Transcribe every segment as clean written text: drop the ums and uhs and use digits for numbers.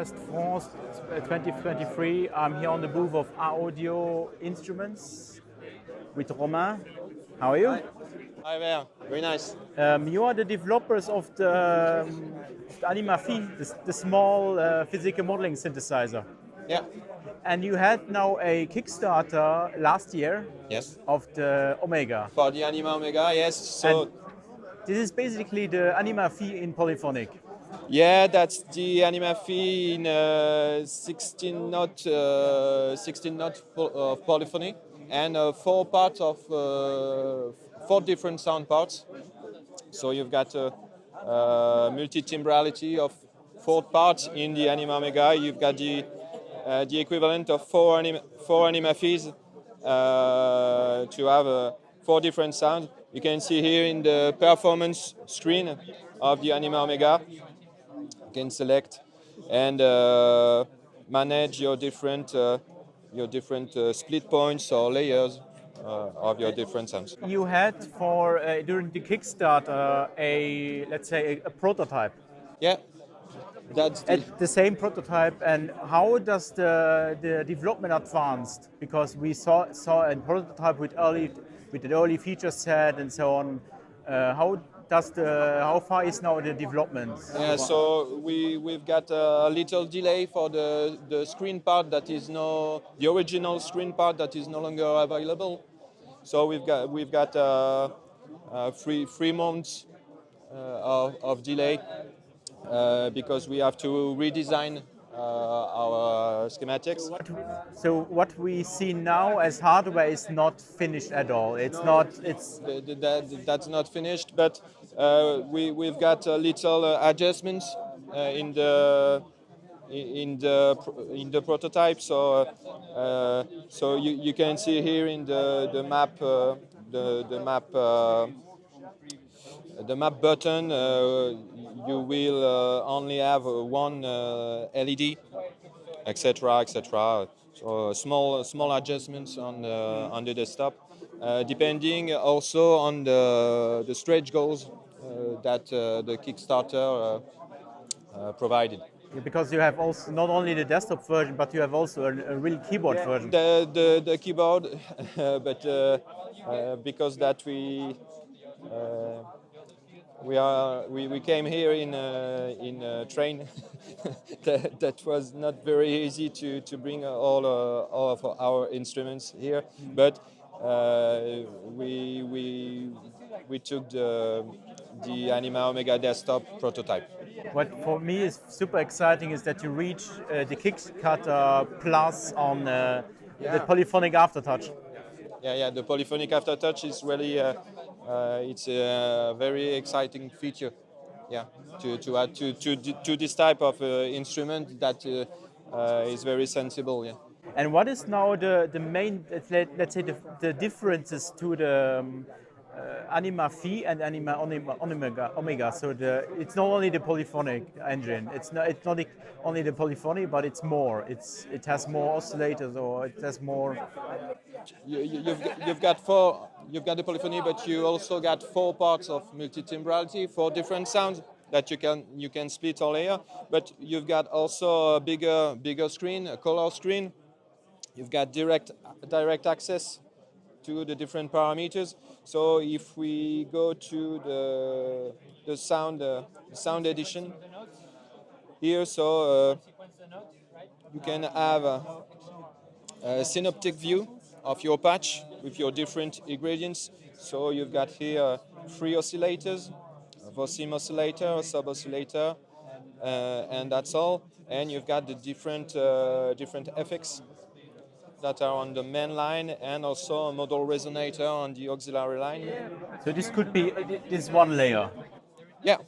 SynthFest France 2023. I'm here on the booth of Aodyo Instruments with Romain. How are you? Hi there, very nice. You are the developers of the Anyma the small physical modeling synthesizer. Yeah, And you had now a Kickstarter last year yes. of the Omega. For the Anyma Omega, yes. So, And this is basically the Anyma in Polyphonic. yeah, that's the Anima fee in 16 knot of polyphony and four different sound parts. So you've got multi-timbrality of four parts in the Anima Omega. You've got the equivalent of four Anima fees to have four different sounds. You can see here in the performance screen of the Anima Omega. You can select and manage your different split points or layers of your different sounds. You had for during the Kickstarter let's say a prototype. Yeah, that's The same prototype, and how does the development advanced? Because we saw a prototype with an early feature set and so on. How far is now the development? Yeah, so we've got a little delay for the screen part that is the original screen part that is no longer available. So we've got 3 months of delay because we have to redesign our schematics. So what we see now as hardware is not finished at all. It's not. It's That's not finished, but we've got little adjustments in the prototype. So you can see here in the map the map button. You will only have one LED, etc., etc. So small adjustments on the desktop, depending also on the stretch goals that the Kickstarter provided. because you have also not only the desktop version, but you have also a real keyboard version. The keyboard, but because that we came here in a train. that was not very easy to bring all of our instruments here, but we took the Anima Omega desktop prototype. What for me is super exciting is that you reach the Kickstarter Plus on the polyphonic aftertouch. Yeah. The polyphonic aftertouch is really it's a very exciting feature. Yeah, to add to this type of instrument that is very sensible. Yeah. And what is now the main, let's say, the differences to the Anima Phi and Anima Omega? So it's not only the polyphonic engine. It's not only the polyphony, but it's more. It has more oscillators, or it has more. You've got four. You've got the polyphony, but you also got four parts of multi-timbrality, four different sounds that you can split or layer. But you've got also a bigger screen, a color screen. You've got direct access to the different parameters. So if we go to the sound edition here, so you can have a synoptic view of your patch with your different ingredients. So you've got here 3 oscillators, a Vosim oscillator, a sub oscillator, and that's all. And you've got the different effects that are on the main line, and also a modal resonator on the auxiliary line. So this could be this one layer. Yeah.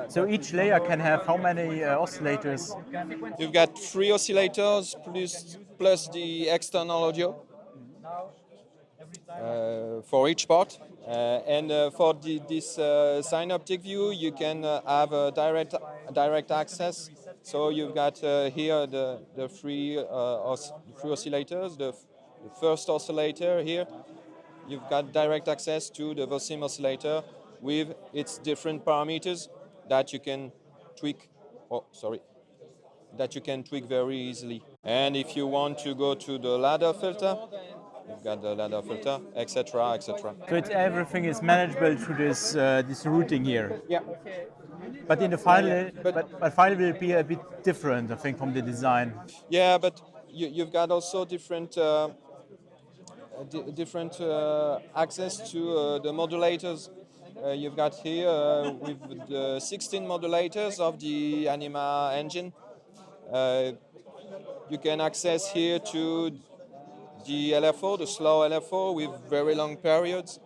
So each layer can have how many oscillators? You've got 3 oscillators plus the external audio for each part. And for this synoptic view, you can have a direct access. So you've got here the 3 oscillators. The first oscillator here, you've got direct access to the Vosim oscillator with its different parameters that you can tweak. Oh, sorry. that you can tweak very easily. And if you want to go to the ladder filter, you've got the ladder filter, etc., etc. So everything is manageable through this routing here. Yeah. But in the final, But but final will be a bit different, I think, from the design. yeah, but you've got also different different access to the modulators. You've got here with the 16 modulators of the Anima engine. You can access here to the LFO, the slow LFO with very long periods.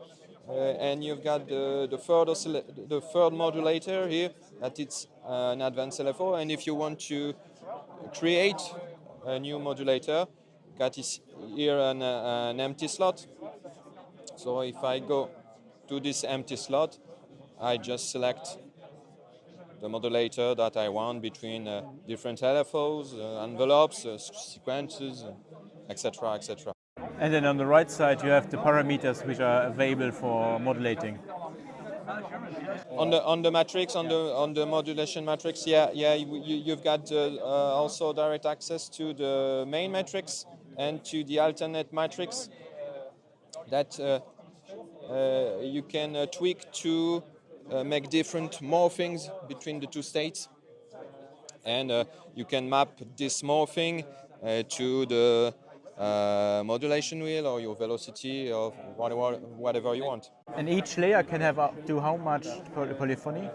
And you've got the third modulator here, that it's an advanced LFO. And if you want to create a new modulator, got here an empty slot. So if I go to this empty slot, I just select the modulator that I want between different LFOs, envelopes, sequences, etc., etc. And then on the right side, you have the parameters which are available for modulating. On the matrix, on the modulation matrix, you've got also direct access to the main matrix and to the alternate matrix that you can tweak to make different morphings between the two states, and you can map this morphing to the modulation wheel or your velocity or whatever you want. And each layer can have up to how much polyphony?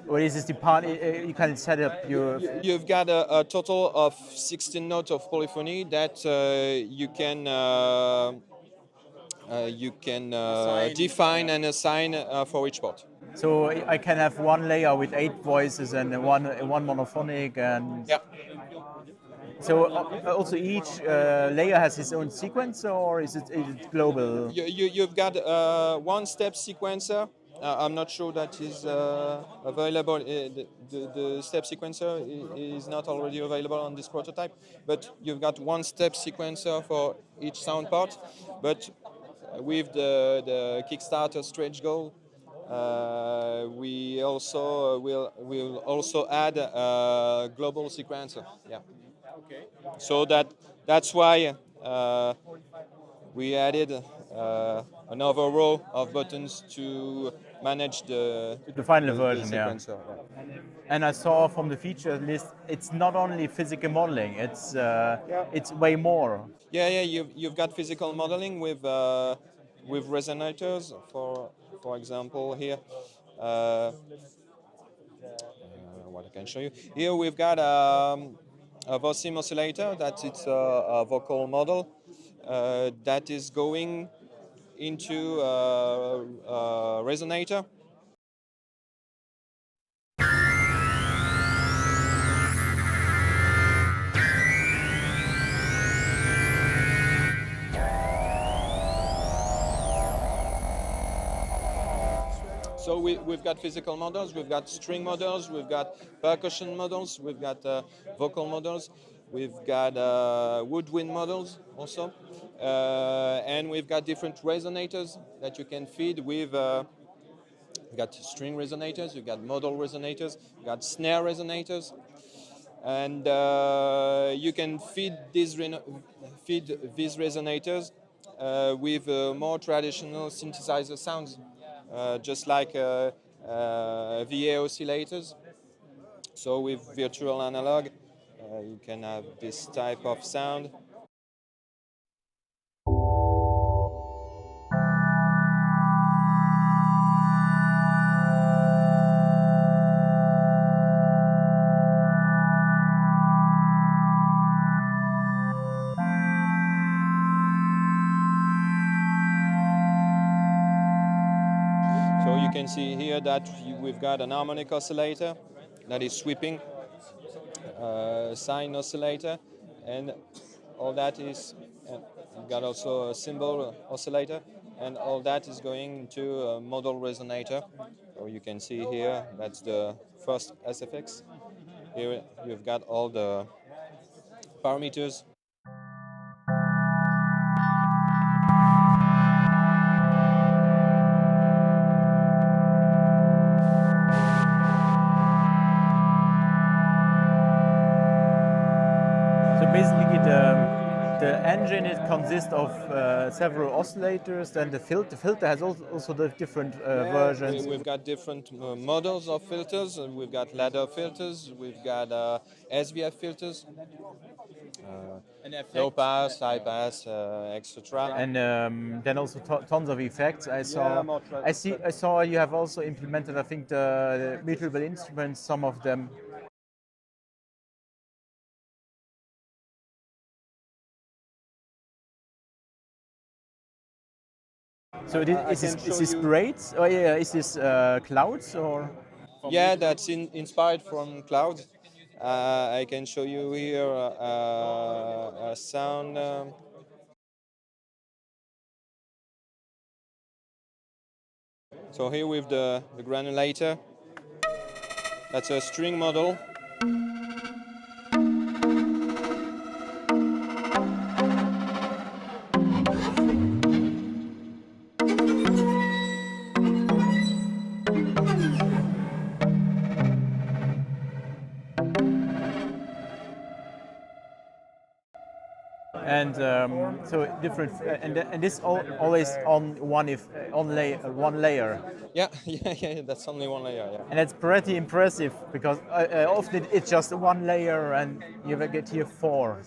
Or is this the part you can set up your... You've got a total of 16 notes of polyphony that you can define and assign for each part. So I can have one layer with 8 voices and one monophonic and... Yeah. So also each layer has its own sequencer, or is it global? You've got one step sequencer. I'm not sure that is available. The step sequencer is not already available on this prototype, but you've got one step sequencer for each sound part. But with the Kickstarter stretch goal, we also will also add a global sequencer. Yeah. Okay. So that's why we added another row of buttons to manage the final version, sequencer. Yeah. And I saw from the feature list, it's not only physical modeling; it's way more. Yeah. You've got physical modeling with resonators. For example, here. What I can show you here, we've got a Vosim oscillator. That it's a vocal model that is going into a resonator. So we've got physical models, we've got string models, we've got percussion models, we've got vocal models, we've got woodwind models also, and we've got different resonators that you can feed with. You've got string resonators, you've got modal resonators, you've got snare resonators, and you can feed these resonators with more traditional synthesizer sounds. Just like VA oscillators. So with virtual analog, you can have this type of sound. So you can see here that we've got an harmonic oscillator that is sweeping, sine oscillator, and all that is, we've got also a cymbal oscillator, and all that is going into a modal resonator. So you can see here, that's the first SFX. Here you've got all the parameters. engine it consists of several oscillators, and the filter has also the different versions. We've got different models of filters. We've got ladder filters. We've got SVF filters. Low pass, high pass, etc. And then also tons of effects. I saw you have also implemented, I think, the Mutual Instruments, some of them. So is this braids? Oh yeah, is this clouds or? Yeah, that's inspired from clouds. I can show you here a sound. So here with the granulator, that's a string model. And so different, and this always on one layer. Yeah, yeah, that's only one layer. Yeah. And it's pretty impressive because often it's just one layer, and you get here 4.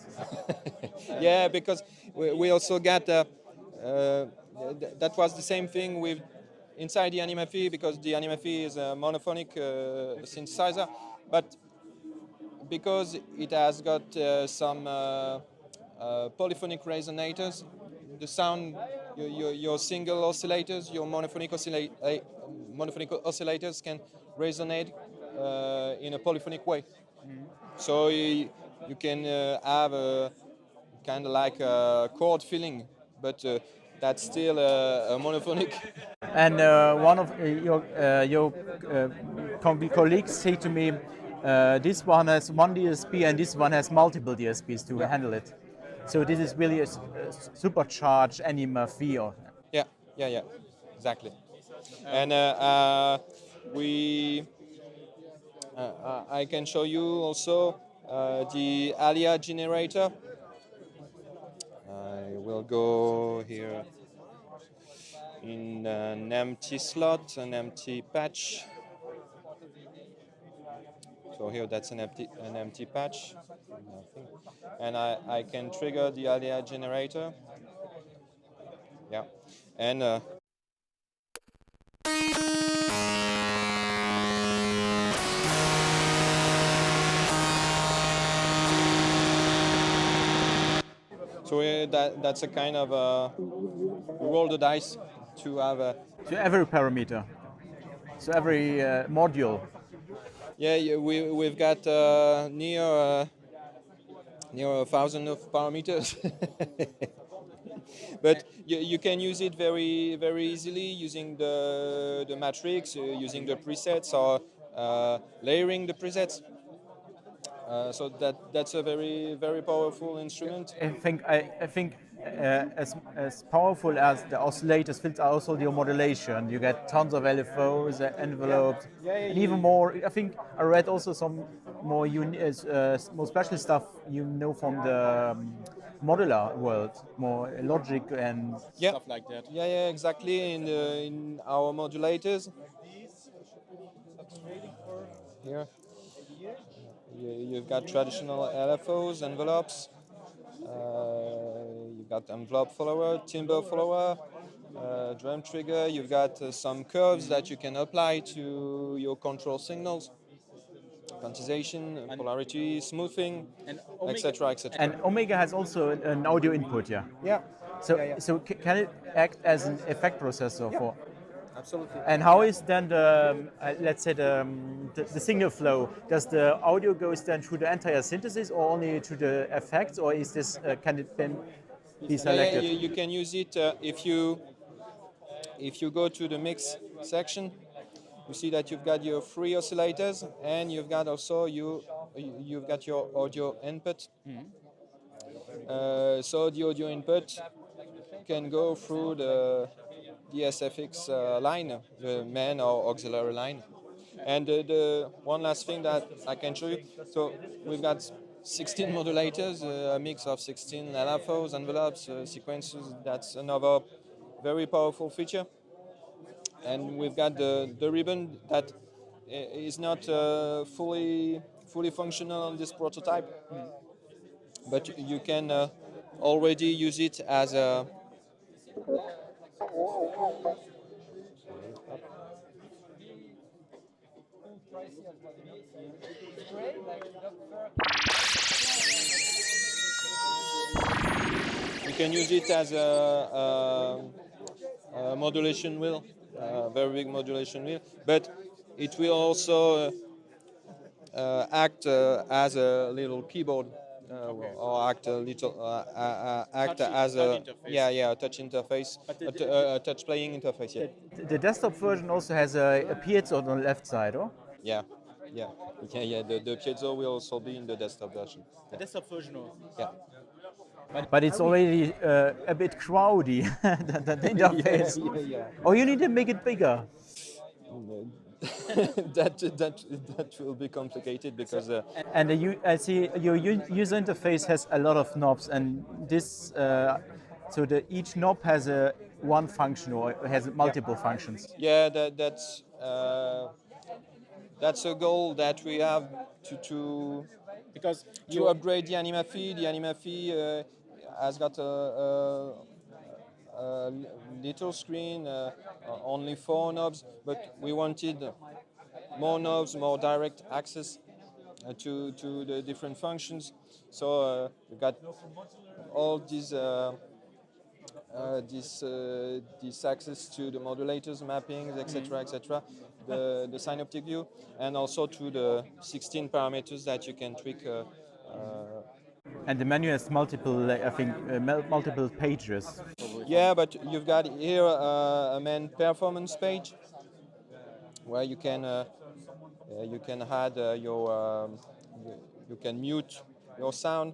Yeah, because we also got that was the same thing with inside the Anima Phi, because the Anima Phi is a monophonic synthesizer, but because it has got some polyphonic resonators, the sound, your single oscillators, your monophonic oscillators can resonate in a polyphonic way. So you can have a kind of like a chord filling, but that's still a monophonic. And one of your colleagues say to me, this one has one DSP and this one has multiple DSPs to handle it. So this is really a supercharged Anyma Phi. Yeah, exactly. And I can show you also the alia generator. I will go here in an empty slot, an empty patch. So here that's an empty patch, nothing. And I can trigger the alia generator. Yeah, and so that's a kind of roll the dice to have a. So every parameter, so every module. Yeah, we've got near 1,000 of parameters. But you can use it very easily using the matrix, using the presets, or layering the presets. So that's a very powerful instrument. I think as powerful as the oscillators filter are also the modulation. You get tons of LFOs, envelopes, and even more. I think I read also some more more special stuff from the modular world, more logic and stuff like that. Yeah, exactly. In our modulators. Here. You've got traditional LFOs, envelopes. You've got envelope follower, timbre follower, drum trigger. You've got some curves that you can apply to your control signals. Quantization, polarity, smoothing, etc., etc. And Omega has also an audio input, yeah. Yeah. So can it act as an effect processor for? Absolutely. And how is then the let's say the signal flow? Does the audio goes then through the entire synthesis or only to the effects, or is this can it then be selected? You can use it if you go to the mix section. You see that you've got your 3 oscillators, and you've got also you've got your audio input. So the audio input can go through the SFX line, the main or auxiliary line. And the one last thing that I can show you, so we've got 16 modulators, a mix of 16 LFOs, envelopes, sequences. That's another very powerful feature. And we've got the ribbon that is not fully functional on this prototype, but you can already use it as a you can use it as a modulation wheel, a very big modulation wheel, but it will also act as a little keyboard, or act a little act as a a touch interface, a touch playing interface. Yeah, The desktop version also has a piezo on the left side, or? yeah, yeah, yeah. The piezo will also be in the desktop version. The desktop version also. Yeah. But it's already a bit crowdy, the interface. Yeah. Or you need to make it bigger. That will be complicated because And I see your user interface has a lot of knobs, and this so each knob has one function or has multiple functions. yeah, that's a goal that we have Because to upgrade the Anima fee. The Anima fee has got a little screen, only 4 knobs, but we wanted more knobs, more direct access to the different functions. So we got all this access to the modulators, mappings, etc., etc., the synoptic view, and also to the 16 parameters that you can tweak. And the menu has multiple, I think, multiple pages. Yeah, but you've got here a main performance page where you can add you can mute your sound.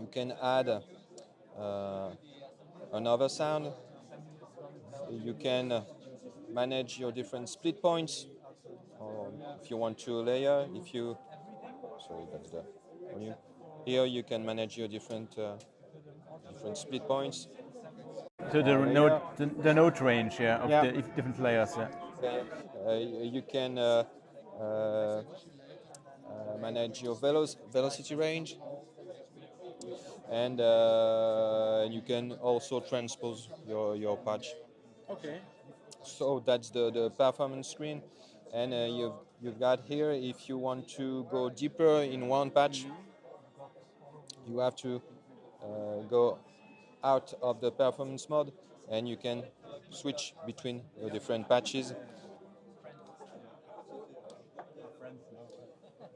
You can add another sound. You can manage your different split points, or if you want to layer. Sorry, that's the volume. Here you can manage your different split points. So the note range, of the different layers. Yeah. You can manage your velocity range, and you can also transpose your patch. Okay. So that's the performance screen, and you've got here, if you want to go deeper in one patch, you have to go out of the performance mode, and you can switch between the different patches.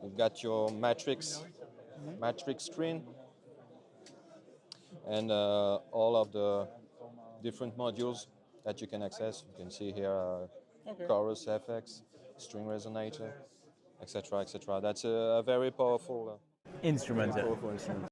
You've got your matrix screen, and all of the different modules that you can access. You can see here chorus FX, string resonator, etc., etc. That's a very powerful Instrument. instrument.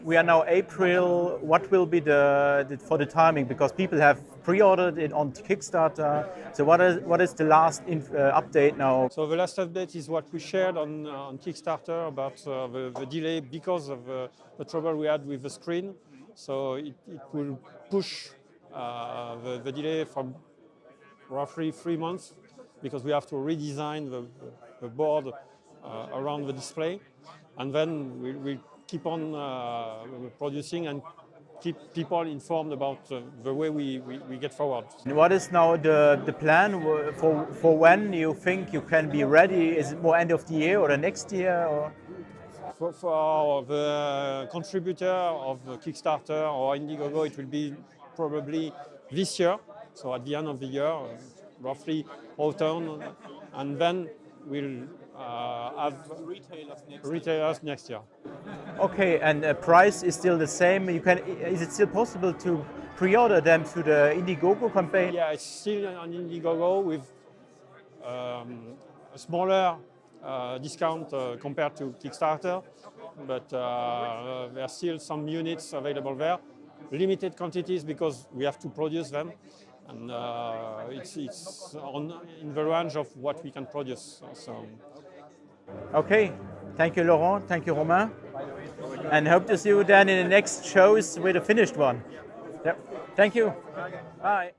We are now April. What will be for the timing? Because people have pre-ordered it on Kickstarter. So what is the last update now? So the last update is what we shared on Kickstarter about the delay because of the trouble we had with the screen. So it will push the delay from roughly 3 months, because we have to redesign the board around the display, and then we keep on producing and keep people informed about the way we get forward. And what is now the plan for when you think you can be ready? Is it more end of the year or the next year? Or? For the contributor of the Kickstarter or Indiegogo, it will be probably this year, so at the end of the year, roughly autumn, and then we'll have retailers next year. Okay, and the price is still the same. Is it still possible to pre-order them through the Indiegogo campaign? Yeah, it's still on Indiegogo with a smaller discount compared to Kickstarter, but there are still some units available there. Limited quantities because we have to produce them, and it's in the range of what we can produce. So. Okay, thank you, Laurent. Thank you, Romain, and hope to see you then in the next shows with a finished one. Yep. Thank you. Bye.